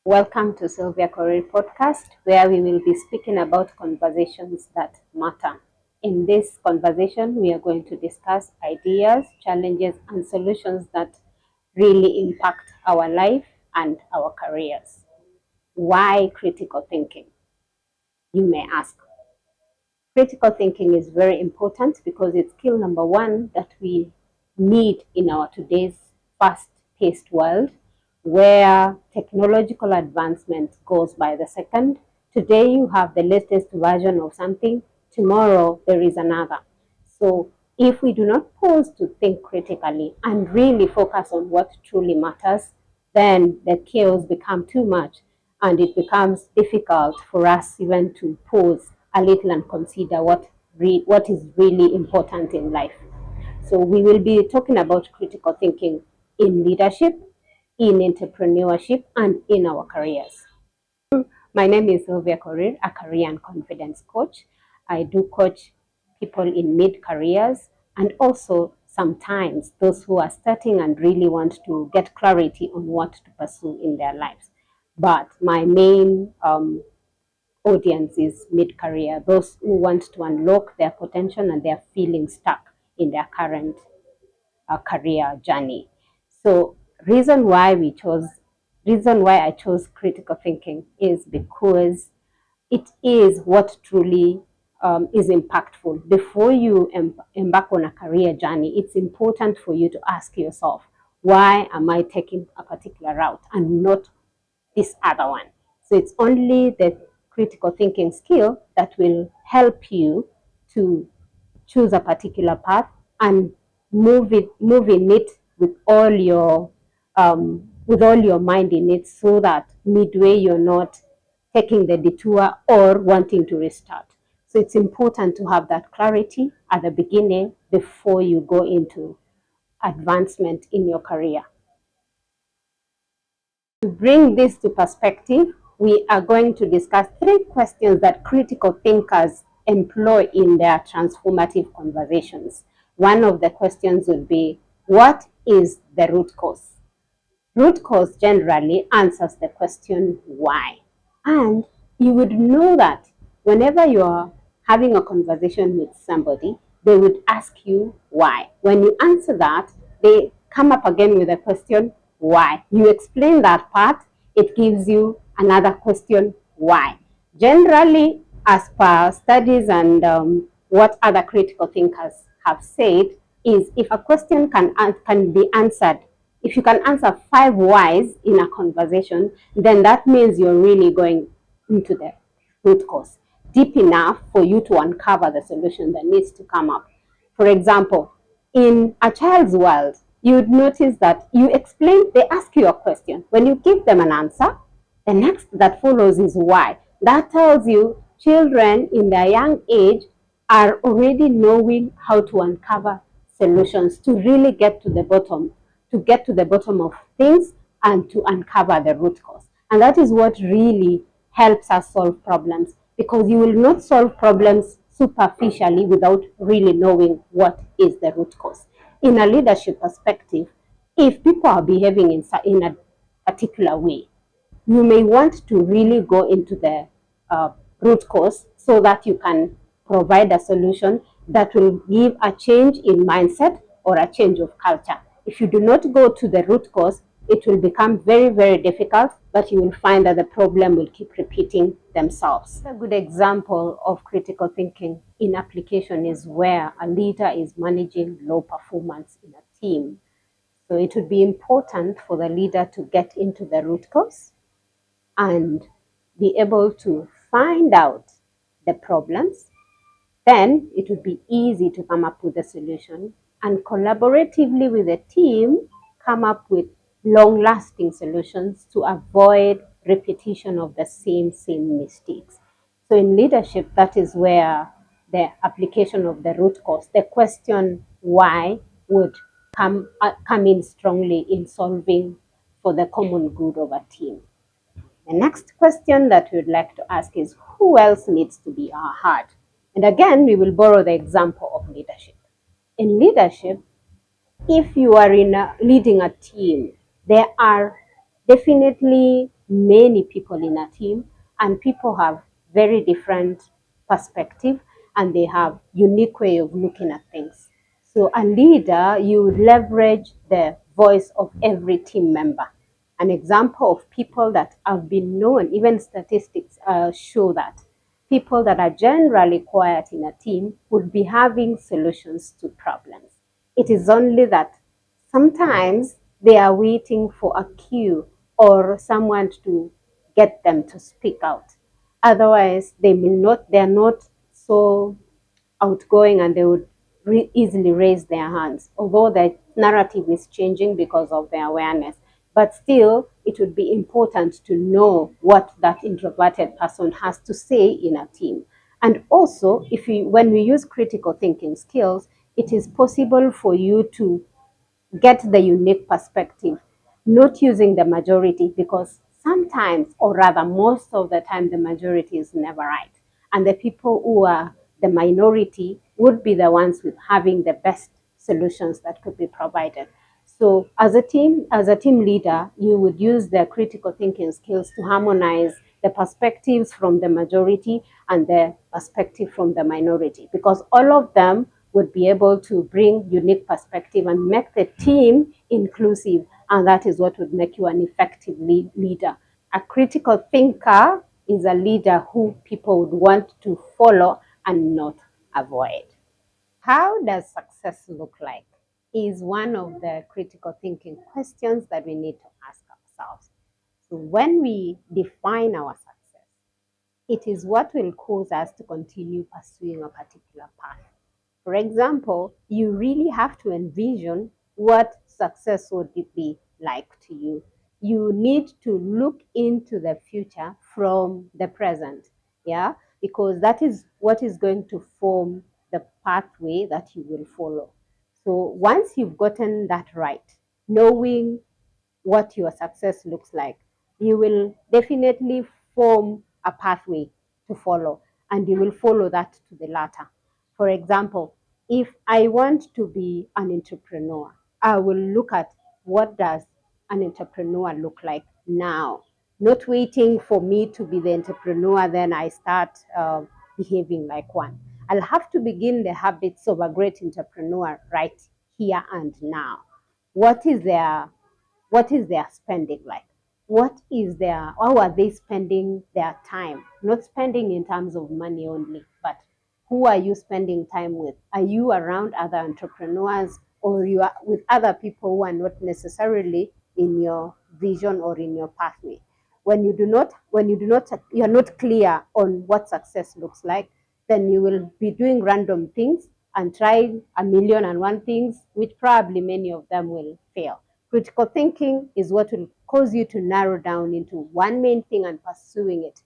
Welcome to Sylvia Korir Podcast, where we will be speaking about conversations that matter. In this conversation, we are going to discuss ideas, challenges, and solutions that really impact our life and our careers. Why critical thinking? You may ask. Critical thinking is very important because it's skill number one that we need in our today's fast-paced world where technological advancement goes by the second. Today you have the latest version of something, tomorrow there is another. So if we do not pause to think critically and really focus on what truly matters, then the chaos becomes too much and it becomes difficult for us even to pause a little and consider what is really important in life. So we will be talking about critical thinking in leadership, in entrepreneurship, and in our careers. My name is Sylvia Korir, a career and confidence coach. I do coach people in mid-careers and also sometimes those who are starting and really want to get clarity on what to pursue in their lives. But my main audience is mid-career, those who want to unlock their potential and they're feeling stuck in their current career journey. So reason why I chose critical thinking is because it is what truly is impactful. Before you embark on a career journey, it's important for you to ask yourself, why am I taking a particular route and not this other one? So it's only the critical thinking skill that will help you to choose a particular path and move in it with all your mind in it, so that midway you're not taking the detour or wanting to restart. So it's important to have that clarity at the beginning before you go into advancement in your career. To bring this to perspective, we are going to discuss 3 questions that critical thinkers employ in their transformative conversations. One of the questions would be, what is the root cause? Root cause generally answers the question why. And you would know that whenever you're having a conversation with somebody, they would ask you why. When you answer that, they come up again with a question why. You explain that part, it gives you another question why. Generally, as per studies and what other critical thinkers have said, is if a question can be answered, if you can answer 5 whys in a conversation, then that means you're really going into the root cause deep enough for you to uncover the solution that needs to come up. For example, in a child's world, you would notice that they ask you a question. When you give them an answer, the next that follows is why. That tells you children in their young age are already knowing how to uncover solutions to really get to the bottom of things and to uncover the root cause. And that is what really helps us solve problems, because you will not solve problems superficially without really knowing what is the root cause. In a leadership perspective, if people are behaving in a particular way, you may want to really go into the root cause so that you can provide a solution that will give a change in mindset or a change of culture. If you do not go to the root cause, it will become very, very difficult, but you will find that the problem will keep repeating themselves. A good example of critical thinking in application is where a leader is managing low performance in a team. So it would be important for the leader to get into the root cause and be able to find out the problems. Then it would be easy to come up with a solution and collaboratively with the team come up with long-lasting solutions to avoid repetition of the same mistakes. So in leadership, that is where the application of the root cause, the question why, would come in strongly in solving for the common good of a team. The next question that we would like to ask is, who else needs to be heard? And again, we will borrow the example of leadership. In leadership, if you are leading a team, there are definitely many people in a team, and people have very different perspective, and they have unique way of looking at things. So a leader, you leverage the voice of every team member. An example of people that have been known, even statistics show that people that are generally quiet in a team would be having solutions to problems. It is only that sometimes they are waiting for a cue or someone to get them to speak out. Otherwise, they are not so outgoing, and they would easily raise their hands, although the narrative is changing because of their awareness. But still, it would be important to know what that introverted person has to say in a team. And also, when we use critical thinking skills, it is possible for you to get the unique perspective, not using the majority, because sometimes, or rather most of the time, the majority is never right. And the people who are the minority would be the ones with having the best solutions that could be provided. So as a team leader, you would use the critical thinking skills to harmonize the perspectives from the majority and the perspective from the minority, because all of them would be able to bring unique perspective and make the team inclusive, and that is what would make you an effective leader. A critical thinker is a leader who people would want to follow and not avoid. How does success look like? Is one of the critical thinking questions that we need to ask ourselves. So when we define our success, it is what will cause us to continue pursuing a particular path. For example, you really have to envision what success would be like to you. You need to look into the future from the present, yeah, because that is what is going to form the pathway that you will follow. So once you've gotten that right, knowing what your success looks like, you will definitely form a pathway to follow, and you will follow that to the latter. For example, if I want to be an entrepreneur, I will look at what does an entrepreneur look like now, not waiting for me to be the entrepreneur, then I start behaving like one. I'll have to begin the habits of a great entrepreneur right here and now. What is their what is their spending like? How are they spending their time? Not spending in terms of money only, but who are you spending time with? Are you around other entrepreneurs, or you are with other people who are not necessarily in your vision or in your pathway? You are not clear on what success looks like, then you will be doing random things and trying a million and one things, which probably many of them will fail. Critical thinking is what will cause you to narrow down into one main thing and pursuing it.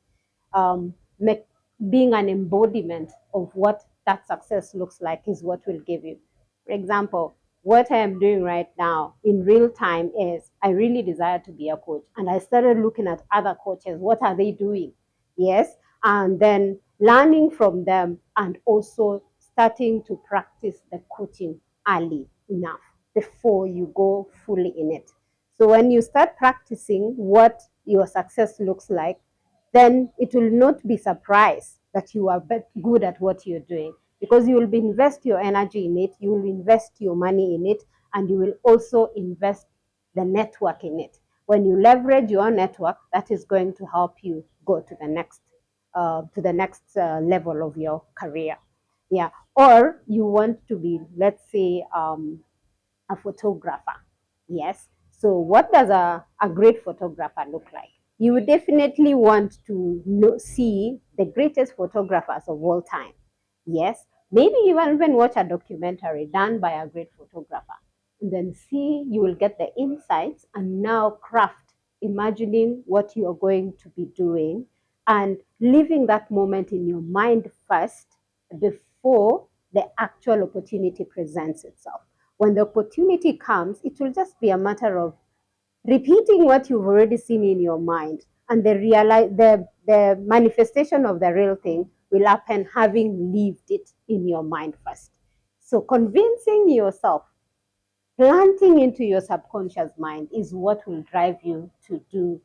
Make, being an embodiment of what that success looks like is what will give you. For example, what I am doing right now in real time is I really desire to be a coach. And I started looking at other coaches. What are they doing? Yes. And then learning from them, and also starting to practice the coaching early enough before you go fully in it. So when you start practicing what your success looks like, then it will not be surprised that you are good at what you're doing, because you will be invest your energy in it, you will invest your money in it, and you will also invest the network in it. When you leverage your network, that is going to help you go to the next level of your career. Yeah. Or you want to be, let's say, a photographer. Yes. So, what does a great photographer look like? You would definitely want to see the greatest photographers of all time. Yes. Maybe you will even watch a documentary done by a great photographer. And then you will get the insights, and now craft, imagining what you are going to be doing and living that moment in your mind first before the actual opportunity presents itself. When the opportunity comes, it will just be a matter of repeating what you've already seen in your mind, and the manifestation of the real thing will happen having lived it in your mind first. So convincing yourself, planting into your subconscious mind, is what will drive you to do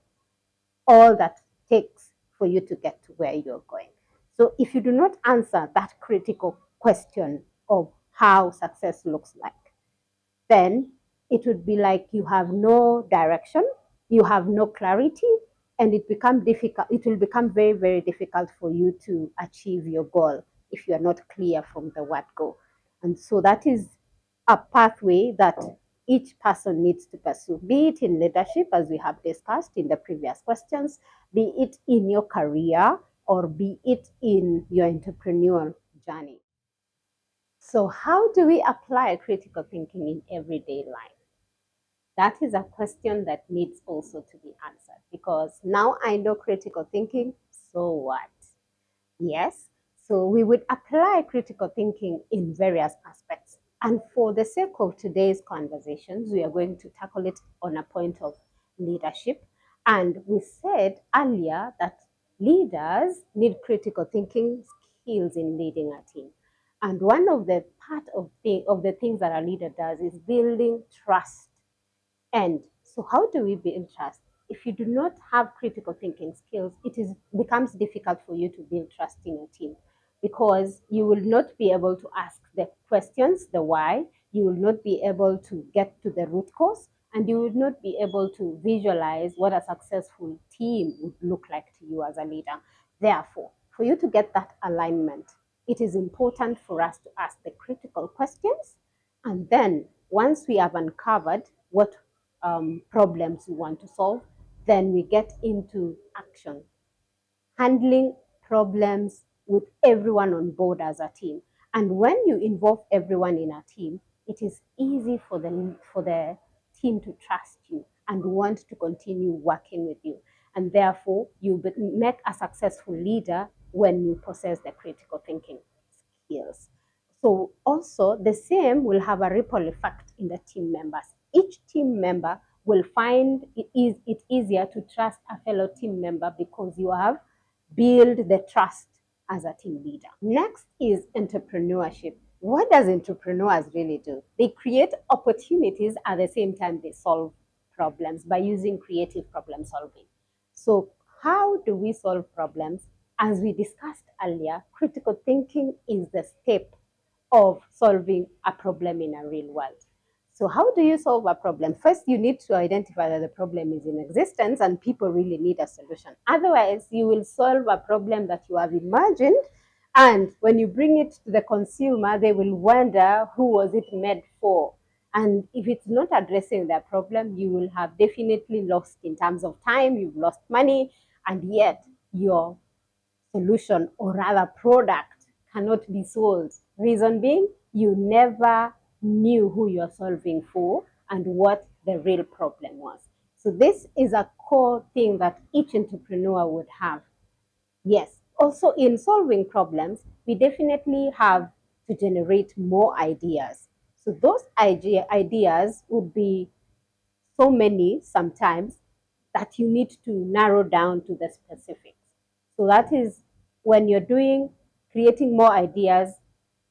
all that takes for you to get to where you're going. So if you do not answer that critical question of how success looks like, then it would be like you have no direction, you have no clarity, and it will become very, very difficult for you to achieve your goal if you are not clear from the word go. And so that is a pathway that each person needs to pursue, be it in leadership, as we have discussed in the previous questions, be it in your career, or be it in your entrepreneurial journey. So, how do we apply critical thinking in everyday life? That is a question that needs also to be answered, because now I know critical thinking, so what? Yes, so we would apply critical thinking in various aspects. And for the sake of today's conversations, we are going to tackle it on a point of leadership. And we said earlier that leaders need critical thinking skills in leading a team. And one of the the things that a leader does is building trust. And so, how do we build trust? If you do not have critical thinking skills, becomes difficult for you to build trust in your team, because you will not be able to ask the questions, the why. You will not be able to get to the root cause, and you will not be able to visualize what a successful team would look like to you as a leader. Therefore, for you to get that alignment, it is important for us to ask the critical questions, and then once we have uncovered what problems we want to solve, then we get into action, handling problems with everyone on board as a team. And when you involve everyone in a team, it is easy for the team to trust you and want to continue working with you. And therefore, you make a successful leader when you possess the critical thinking skills. So also the same will have a ripple effect in the team members. Each team member will find it easier to trust a fellow team member because you have built the trust as a team leader. Next is entrepreneurship. What does entrepreneurs really do? They create opportunities at the same time they solve problems by using creative problem solving. So how do we solve problems? As we discussed earlier, critical thinking is the step of solving a problem in a real world. So how do you solve a problem? First, you need to identify that the problem is in existence and people really need a solution. Otherwise, you will solve a problem that you have imagined, and when you bring it to the consumer, they will wonder who was it made for. And if it's not addressing their problem, you will have definitely lost in terms of time, you've lost money, and yet your solution, or rather product, cannot be sold. Reason being, you never knew who you're solving for and what the real problem was. So this is a core thing that each entrepreneur would have. Yes, also in solving problems, we definitely have to generate more ideas. So those ideas would be so many sometimes that you need to narrow down to the specifics. So that is when you're creating more ideas,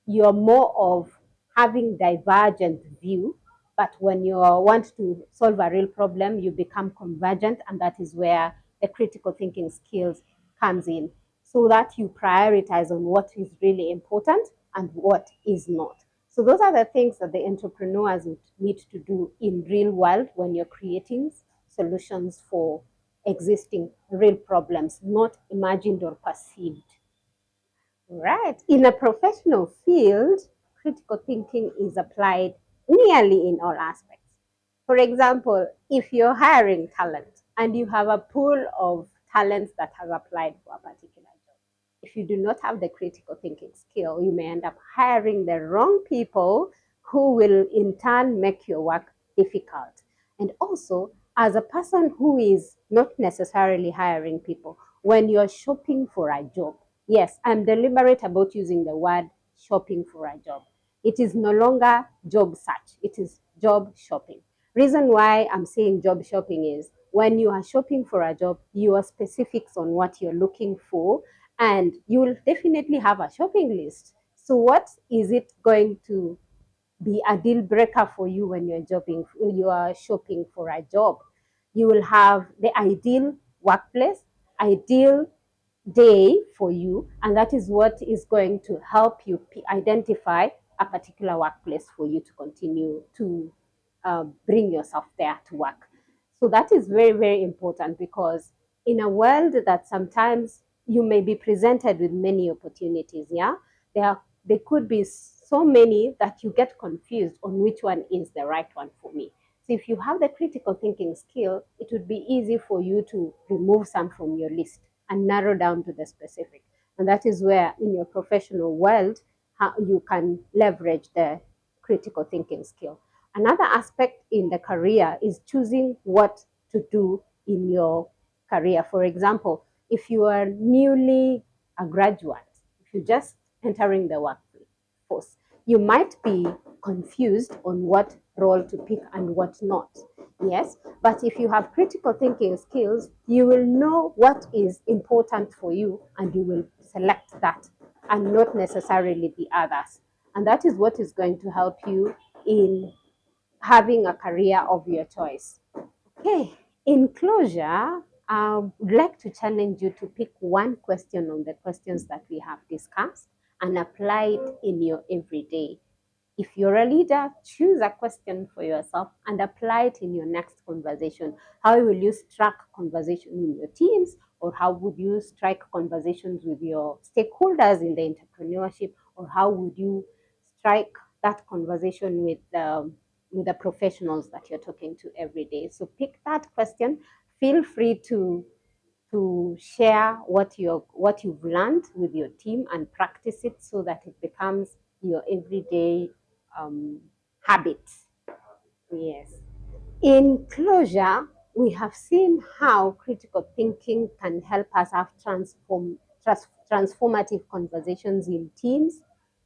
you're more of having divergent view, but when you want to solve a real problem, you become convergent, and that is where the critical thinking skills comes in, so that you prioritize on what is really important and what is not. So those are the things that the entrepreneurs would need to do in real world when you're creating solutions for existing real problems, not imagined or perceived. Right. In a professional field, critical thinking is applied nearly in all aspects. For example, if you're hiring talent and you have a pool of talents that have applied for a particular job, if you do not have the critical thinking skill, you may end up hiring the wrong people who will in turn make your work difficult. And also, as a person who is not necessarily hiring people, when you're shopping for a job, yes, I'm deliberate about using the word shopping for a job. It is no longer job search, it is job shopping. Reason why I'm saying job shopping is when you are shopping for a job, your specifics on what you're looking for, and you will definitely have a shopping list. So what is it going to be a deal breaker for you when you are shopping for a job? You will have the ideal workplace, ideal day for you, and that is what is going to help you identify a particular workplace for you to continue to bring yourself there to work. So that is very, very important, because in a world that sometimes you may be presented with many opportunities, yeah, there could be so many that you get confused on which one is the right one for me. So if you have the critical thinking skill, it would be easy for you to remove some from your list and narrow down to the specific. And that is where, in your professional world, how you can leverage the critical thinking skill. Another aspect in the career is choosing what to do in your career. For example, if you are newly a graduate, if you're just entering the workforce, you might be confused on what role to pick and what not. Yes, but if you have critical thinking skills, you will know what is important for you and you will select that and not necessarily the others. And that is what is going to help you in having a career of your choice. Okay, in closure, I would like to challenge you to pick one question on the questions that we have discussed and apply it in your everyday. If you're a leader, choose a question for yourself and apply it in your next conversation. How will you strike conversation in your teams, or how would you strike conversations with your stakeholders in the entrepreneurship, or how would you strike that conversation with the professionals that you're talking to every day? So pick that question. Feel free to share what you've learned with your team and practice it so that it becomes your everyday habit. Yes. In closure, we have seen how critical thinking can help us have transformative conversations in teams,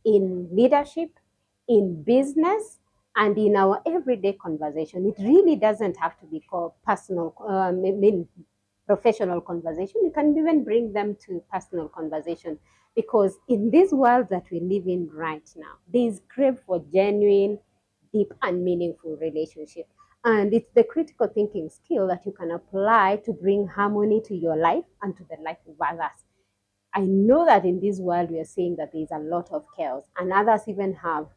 in leadership, in business, and in our everyday conversation. It really doesn't have to be called personal, professional conversation. You can even bring them to personal conversation, because in this world that we live in right now, there is crave for genuine, deep, and meaningful relationship. And it's the critical thinking skill that you can apply to bring harmony to your life and to the life of others. I know that in this world we are seeing that there is a lot of chaos, and others even have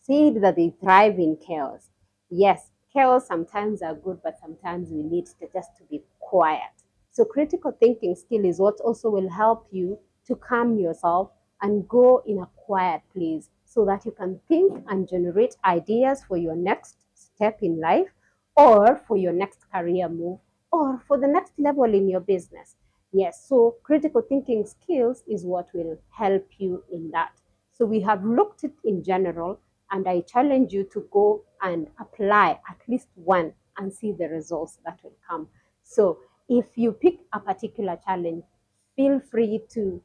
said that they thrive in chaos. Yes, chaos sometimes are good, but sometimes we need to just to be quiet. So critical thinking skill is what also will help you to calm yourself and go in a quiet place so that you can think and generate ideas for your next step in life, or for your next career move, or for the next level in your business. Yes, so critical thinking skills is what will help you in that. So we have looked at in general, and I challenge you to go and apply at least one and see the results that will come. So if you pick a particular challenge, feel free to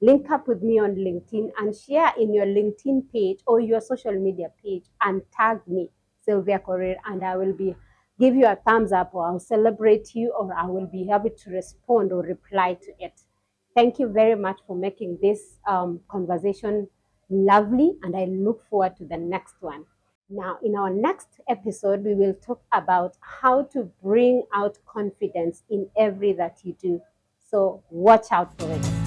link up with me on LinkedIn and share in your LinkedIn page or your social media page and tag me, Sylvia Korir, and I will be give you a thumbs up, or I'll celebrate you, or I will be happy to respond or reply to it. Thank you very much for making this conversation lovely, and I look forward to the next one. Now, in our next episode, we will talk about how to bring out confidence in every that you do. So watch out for it.